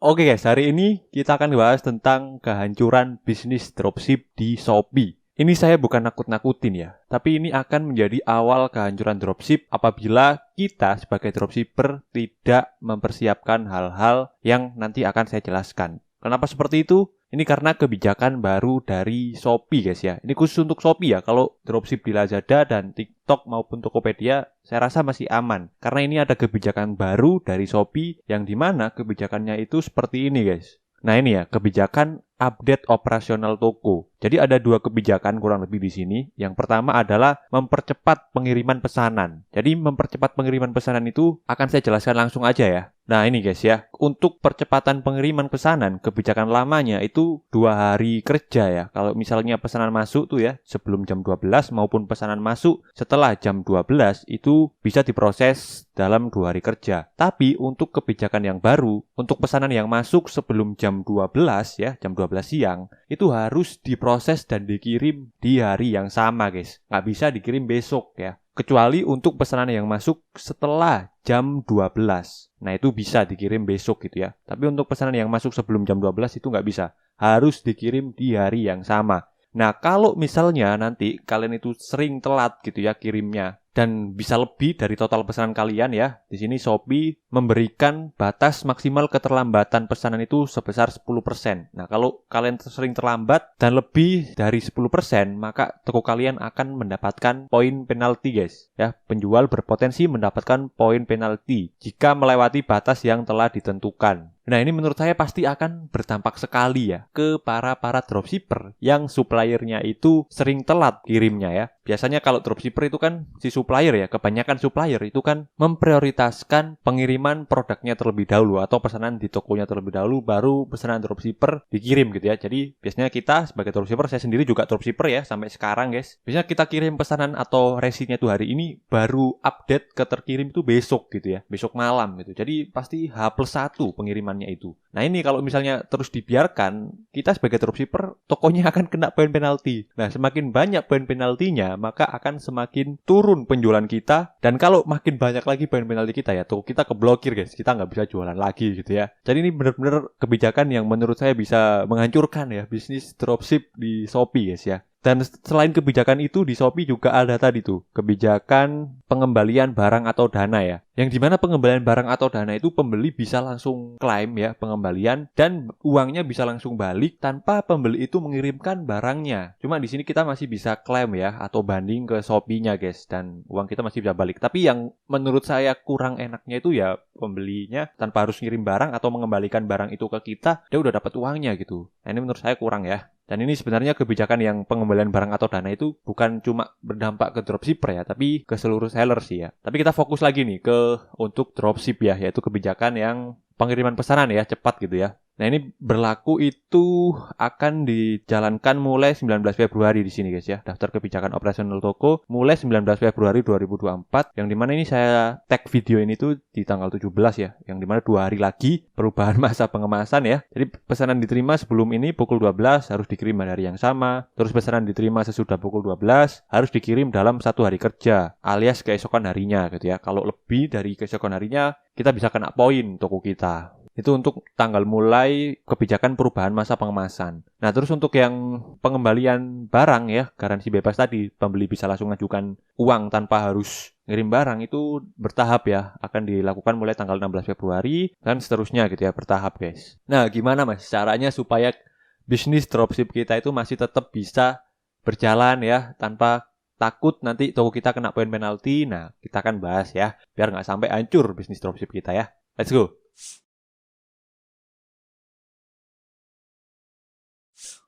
Oke guys, hari ini kita akan bahas tentang kehancuran bisnis dropship di Shopee. Ini saya bukan nakut-nakutin ya, tapi ini akan menjadi awal kehancuran dropship apabila kita sebagai dropshipper tidak mempersiapkan hal-hal yang nanti akan saya jelaskan. Kenapa seperti itu? Ini karena kebijakan baru dari Shopee guys ya. Ini khusus untuk Shopee ya. Kalau dropship di Lazada dan TikTok maupun Tokopedia, saya rasa masih aman. Karena ini ada kebijakan baru dari Shopee yang dimana kebijakannya itu seperti ini guys. Nah ini ya, kebijakan update operasional toko. Jadi ada dua kebijakan kurang lebih di sini. Yang pertama adalah mempercepat pengiriman pesanan. Jadi mempercepat pengiriman pesanan itu akan saya jelaskan langsung aja ya. Nah ini guys ya, untuk percepatan pengiriman pesanan, kebijakan lamanya itu 2 hari kerja ya. Kalau misalnya pesanan masuk tuh ya, sebelum jam 12 maupun pesanan masuk setelah jam 12 itu bisa diproses dalam 2 hari kerja. Tapi untuk kebijakan yang baru, untuk pesanan yang masuk sebelum jam 12 ya, jam 12 siang, itu harus diproses dan dikirim di hari yang sama guys. Nggak bisa dikirim besok ya. Kecuali untuk pesanan yang masuk setelah jam 12. Nah itu bisa dikirim besok gitu ya. Tapi untuk pesanan yang masuk sebelum jam 12 itu nggak bisa. Harus dikirim di hari yang sama. Nah kalau misalnya nanti kalian itu sering telat gitu ya kirimnya, dan bisa lebih dari total pesanan kalian ya. Di sini Shopee memberikan batas maksimal keterlambatan pesanan itu sebesar 10%. Nah, kalau kalian sering terlambat dan lebih dari 10%, maka toko kalian akan mendapatkan poin penalti, guys. Ya, penjual berpotensi mendapatkan poin penalti jika melewati batas yang telah ditentukan. Nah, ini menurut saya pasti akan berdampak sekali ya ke para dropshipper yang suppliernya itu sering telat kirimnya ya. Biasanya kalau dropshipper itu kan si supplier ya, kebanyakan supplier itu kan memprioritaskan pengiriman produknya terlebih dahulu atau pesanan di tokonya terlebih dahulu baru pesanan dropshipper dikirim gitu ya. Jadi biasanya kita sebagai dropshipper, saya sendiri juga dropshipper ya sampai sekarang guys. Biasanya kita kirim pesanan atau resinya itu hari ini, baru update ke terkirim itu besok gitu ya, besok malam gitu. Jadi pasti H+1 pengirimannya itu. Nah ini kalau misalnya terus dibiarkan, kita sebagai dropshipper tokonya akan kena poin penalti. Nah semakin banyak poin penaltinya, maka akan semakin turun penjualan kita. Dan kalau makin banyak lagi poin penalti kita ya, toko kita keblokir guys, kita nggak bisa jualan lagi gitu ya. Jadi ini benar-benar kebijakan yang menurut saya bisa menghancurkan ya bisnis dropship di Shopee guys ya. Dan selain kebijakan itu di Shopee juga ada tadi tuh kebijakan pengembalian barang atau dana ya. Yang dimana pengembalian barang atau dana itu pembeli bisa langsung klaim ya pengembalian dan uangnya bisa langsung balik tanpa pembeli itu mengirimkan barangnya. Cuma di sini kita masih bisa klaim ya atau banding ke Shopee-nya guys dan uang kita masih bisa balik. Tapi yang menurut saya kurang enaknya itu ya pembelinya tanpa harus ngirim barang atau mengembalikan barang itu ke kita, dia udah dapat uangnya gitu. Nah ini menurut saya kurang ya. Dan ini sebenarnya kebijakan yang pengembalian barang atau dana itu bukan cuma berdampak ke dropshipper ya, tapi ke seluruh seller sih ya. Tapi kita fokus lagi nih ke untuk dropship ya, yaitu kebijakan yang pengiriman pesanan ya, cepat gitu ya. Nah ini berlaku itu akan dijalankan mulai 19 Februari di sini guys ya. Daftar kebijakan operasional toko mulai 19 Februari 2024. Yang dimana ini saya tag video ini tuh di tanggal 17 ya. Yang dimana 2 hari lagi perubahan masa pengemasan ya. Jadi pesanan diterima sebelum ini pukul 12 harus dikirim pada hari yang sama. Terus pesanan diterima sesudah pukul 12 harus dikirim dalam 1 hari kerja alias keesokan harinya gitu ya. Kalau lebih dari keesokan harinya kita bisa kena poin toko kita. Itu untuk tanggal mulai kebijakan perubahan masa pengemasan. Nah terus untuk yang pengembalian barang ya, garansi bebas tadi, pembeli bisa langsung ngajukan uang tanpa harus ngirim barang, itu bertahap ya, akan dilakukan mulai tanggal 16 Februari dan seterusnya gitu ya, bertahap guys. Nah gimana mas caranya supaya bisnis dropship kita itu masih tetap bisa berjalan ya tanpa takut nanti toko kita kena poin penalti? Nah kita akan bahas ya, biar nggak sampai hancur bisnis dropship kita ya. Let's go.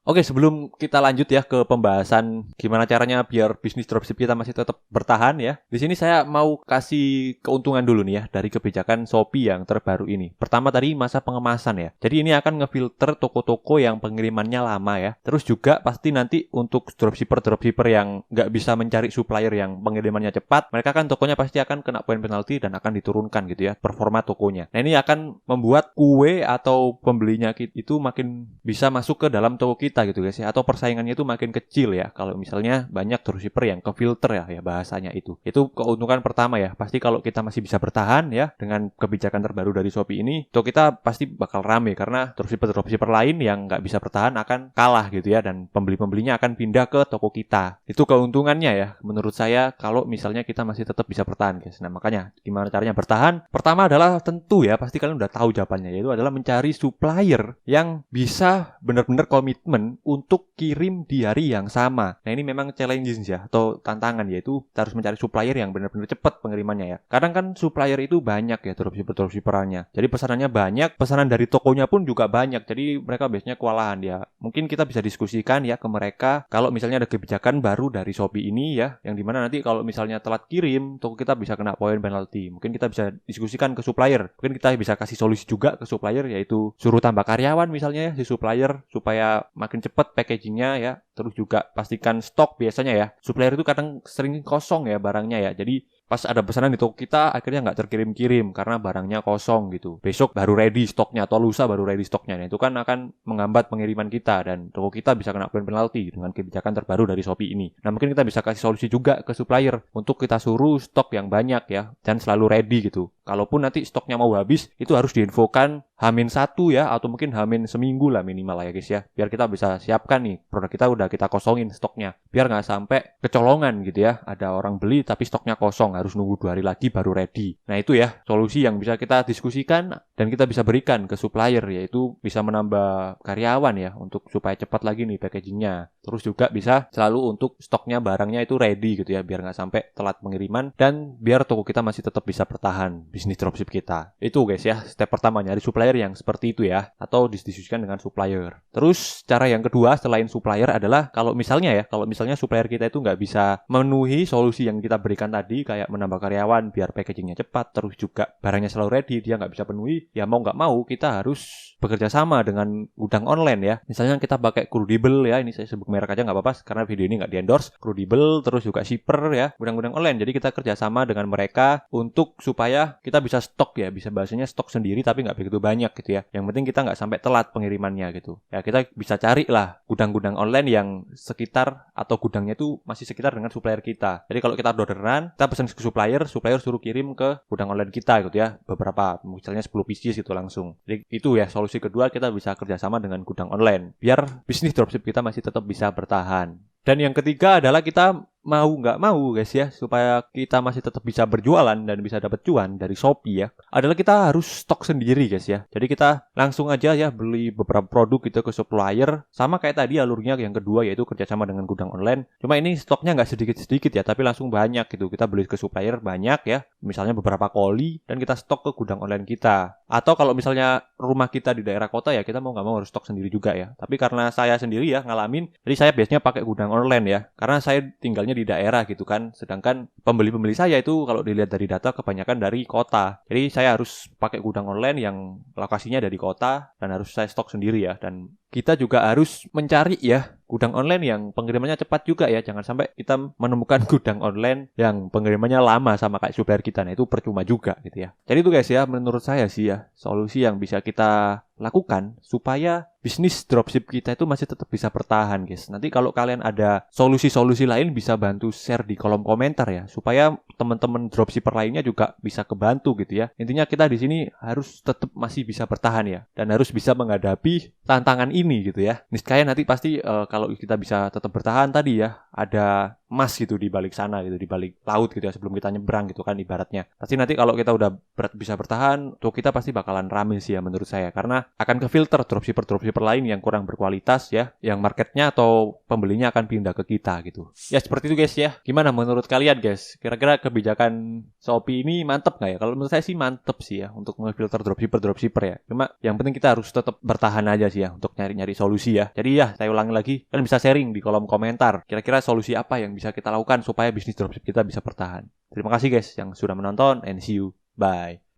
Oke, sebelum kita lanjut ya ke pembahasan gimana caranya biar bisnis dropship kita masih tetap bertahan ya. Di sini saya mau kasih keuntungan dulu nih ya dari kebijakan Shopee yang terbaru ini. Pertama tadi masa pengemasan ya. Jadi ini akan ngefilter toko-toko yang pengirimannya lama ya. Terus juga pasti nanti untuk dropshipper yang nggak bisa mencari supplier yang pengirimannya cepat, mereka kan tokonya pasti akan kena poin penalti dan akan diturunkan gitu ya performa tokonya. Nah ini akan membuat kue atau pembelinya itu makin bisa masuk ke dalam toko kita kita gitu guys ya, atau persaingannya itu makin kecil ya kalau misalnya banyak dropshipper yang ke filter ya bahasanya itu keuntungan pertama ya. Pasti kalau kita masih bisa bertahan ya dengan kebijakan terbaru dari Shopee ini, tuh kita pasti bakal rame karena dropshipper lain yang nggak bisa bertahan akan kalah gitu ya, dan pembelinya akan pindah ke toko kita. Itu keuntungannya ya menurut saya kalau misalnya kita masih tetap bisa bertahan guys. Nah makanya gimana caranya bertahan? Pertama adalah tentu ya, pasti kalian udah tahu jawabannya, yaitu adalah mencari supplier yang bisa benar-benar komitmen untuk kirim di hari yang sama. Nah ini memang challenges ya, atau tantangan, yaitu kita harus mencari supplier yang benar-benar cepat pengirimannya ya. Kadang kan supplier itu banyak ya dropshipperannya. Jadi pesanannya banyak, pesanan dari tokonya pun juga banyak. Jadi mereka biasanya kewalahan ya. Mungkin kita bisa diskusikan ya ke mereka kalau misalnya ada kebijakan baru dari Shopee ini ya, yang dimana nanti kalau misalnya telat kirim, toko kita bisa kena poin penalti. Mungkin kita bisa diskusikan ke supplier. Mungkin kita bisa kasih solusi juga ke supplier, yaitu suruh tambah karyawan misalnya ya si supplier supaya makin cepat packagingnya ya. Terus juga pastikan stok biasanya ya. Supplier itu kadang sering kosong ya barangnya ya. Jadi pas ada pesanan di toko kita akhirnya nggak terkirim-kirim karena barangnya kosong gitu. Besok baru ready stoknya atau lusa baru ready stoknya. Nah, itu kan akan menghambat pengiriman kita dan toko kita bisa kena poin penalti dengan kebijakan terbaru dari Shopee ini. Nah mungkin kita bisa kasih solusi juga ke supplier untuk kita suruh stok yang banyak ya dan selalu ready gitu. Kalaupun nanti stoknya mau habis, itu harus diinfokan H-1 ya, atau mungkin H- seminggu lah minimal lah ya guys ya. Biar kita bisa siapkan nih, produk kita udah kita kosongin stoknya. Biar nggak sampai kecolongan gitu ya. Ada orang beli tapi stoknya kosong, harus nunggu 2 hari lagi baru ready. Nah itu ya, solusi yang bisa kita diskusikan dan kita bisa berikan ke supplier, yaitu bisa menambah karyawan ya, untuk supaya cepat lagi nih packagingnya. Terus juga bisa selalu untuk stoknya barangnya itu ready gitu ya, biar nggak sampai telat pengiriman dan biar toko kita masih tetap bisa bertahan bisnis dropship kita. Itu guys ya, step pertama nyari supplier yang seperti itu ya, atau didiskusikan dengan supplier. Terus cara yang kedua selain supplier adalah kalau misalnya supplier kita itu nggak bisa memenuhi solusi yang kita berikan tadi, kayak menambah karyawan biar packagingnya cepat, terus juga barangnya selalu ready, dia nggak bisa penuhi, ya mau nggak mau kita harus bekerja sama dengan gudang online ya. Misalnya kita pakai Crudable ya, ini saya sebut merek aja nggak apa-apa karena video ini nggak di-endorse. Crudable, terus juga Shipper ya, gudang-gudang online. Jadi kita kerjasama dengan mereka untuk supaya kita bisa stok ya, bisa bahasanya stok sendiri tapi nggak begitu banyak gitu ya. Yang penting kita nggak sampai telat pengirimannya gitu. Ya kita bisa cari lah gudang-gudang online yang sekitar atau gudangnya itu masih sekitar dengan supplier kita. Jadi kalau kita orderan, kita pesan ke supplier suruh kirim ke gudang online kita gitu ya. Beberapa, misalnya 10 pieces gitu langsung. Jadi itu ya solusi kedua, kita bisa kerjasama dengan gudang online. Biar bisnis dropship kita masih tetap bisa bertahan. Dan yang ketiga adalah kita mau nggak mau guys ya, supaya kita masih tetap bisa berjualan dan bisa dapat cuan dari Shopee ya, adalah kita harus stok sendiri guys ya. Jadi kita langsung aja ya beli beberapa produk gitu ke supplier, sama kayak tadi alurnya yang kedua, yaitu kerjasama dengan gudang online. Cuma ini stoknya nggak sedikit-sedikit ya, tapi langsung banyak gitu. Kita beli ke supplier banyak ya, misalnya beberapa koli, dan kita stok ke gudang online kita. Atau kalau misalnya rumah kita di daerah kota ya, kita mau nggak mau harus stok sendiri juga ya. Tapi karena saya sendiri ya ngalamin, jadi saya biasanya pakai gudang online ya, karena saya tinggalnya di daerah gitu kan. Sedangkan pembeli-pembeli saya itu kalau dilihat dari data kebanyakan dari kota. Jadi saya harus pakai gudang online yang lokasinya ada di kota dan harus saya stok sendiri ya. Dan kita juga harus mencari ya gudang online yang pengirimannya cepat juga ya. Jangan sampai kita menemukan gudang online yang pengirimannya lama sama kayak supplier kita. Nah itu percuma juga gitu ya. Jadi itu guys ya, menurut saya sih ya, solusi yang bisa kita lakukan supaya bisnis dropship kita itu masih tetap bisa bertahan guys. Nanti kalau kalian ada solusi-solusi lain bisa bantu share di kolom komentar ya, supaya teman-teman dropshipper lainnya juga bisa kebantu gitu ya. Intinya kita di sini harus tetap masih bisa bertahan ya, dan harus bisa menghadapi tantangan ini gitu ya. Niscaya nanti pasti kalau kita bisa tetap bertahan tadi ya, ada emas gitu di balik sana gitu, di balik laut gitu ya, sebelum kita nyebrang gitu kan ibaratnya. Pasti nanti kalau kita udah bisa bertahan, tuh kita pasti bakalan rame sih ya menurut saya, karena akan ke filter dropshipper lain yang kurang berkualitas ya, yang marketnya atau pembelinya akan pindah ke kita gitu. Ya seperti itu guys ya. Gimana menurut kalian guys? Kira-kira kebijakan Shopee ini mantep nggak ya? Kalau menurut saya sih mantep sih ya untuk memfilter dropshipper ya. Cuma yang penting kita harus tetap bertahan aja sih ya untuk nyari-nyari solusi ya. Jadi ya saya ulangi lagi, kalian bisa sharing di kolom komentar. Kira-kira solusi apa yang bisa kita lakukan supaya bisnis dropship kita bisa bertahan. Terima kasih guys yang sudah menonton, and see you. Bye.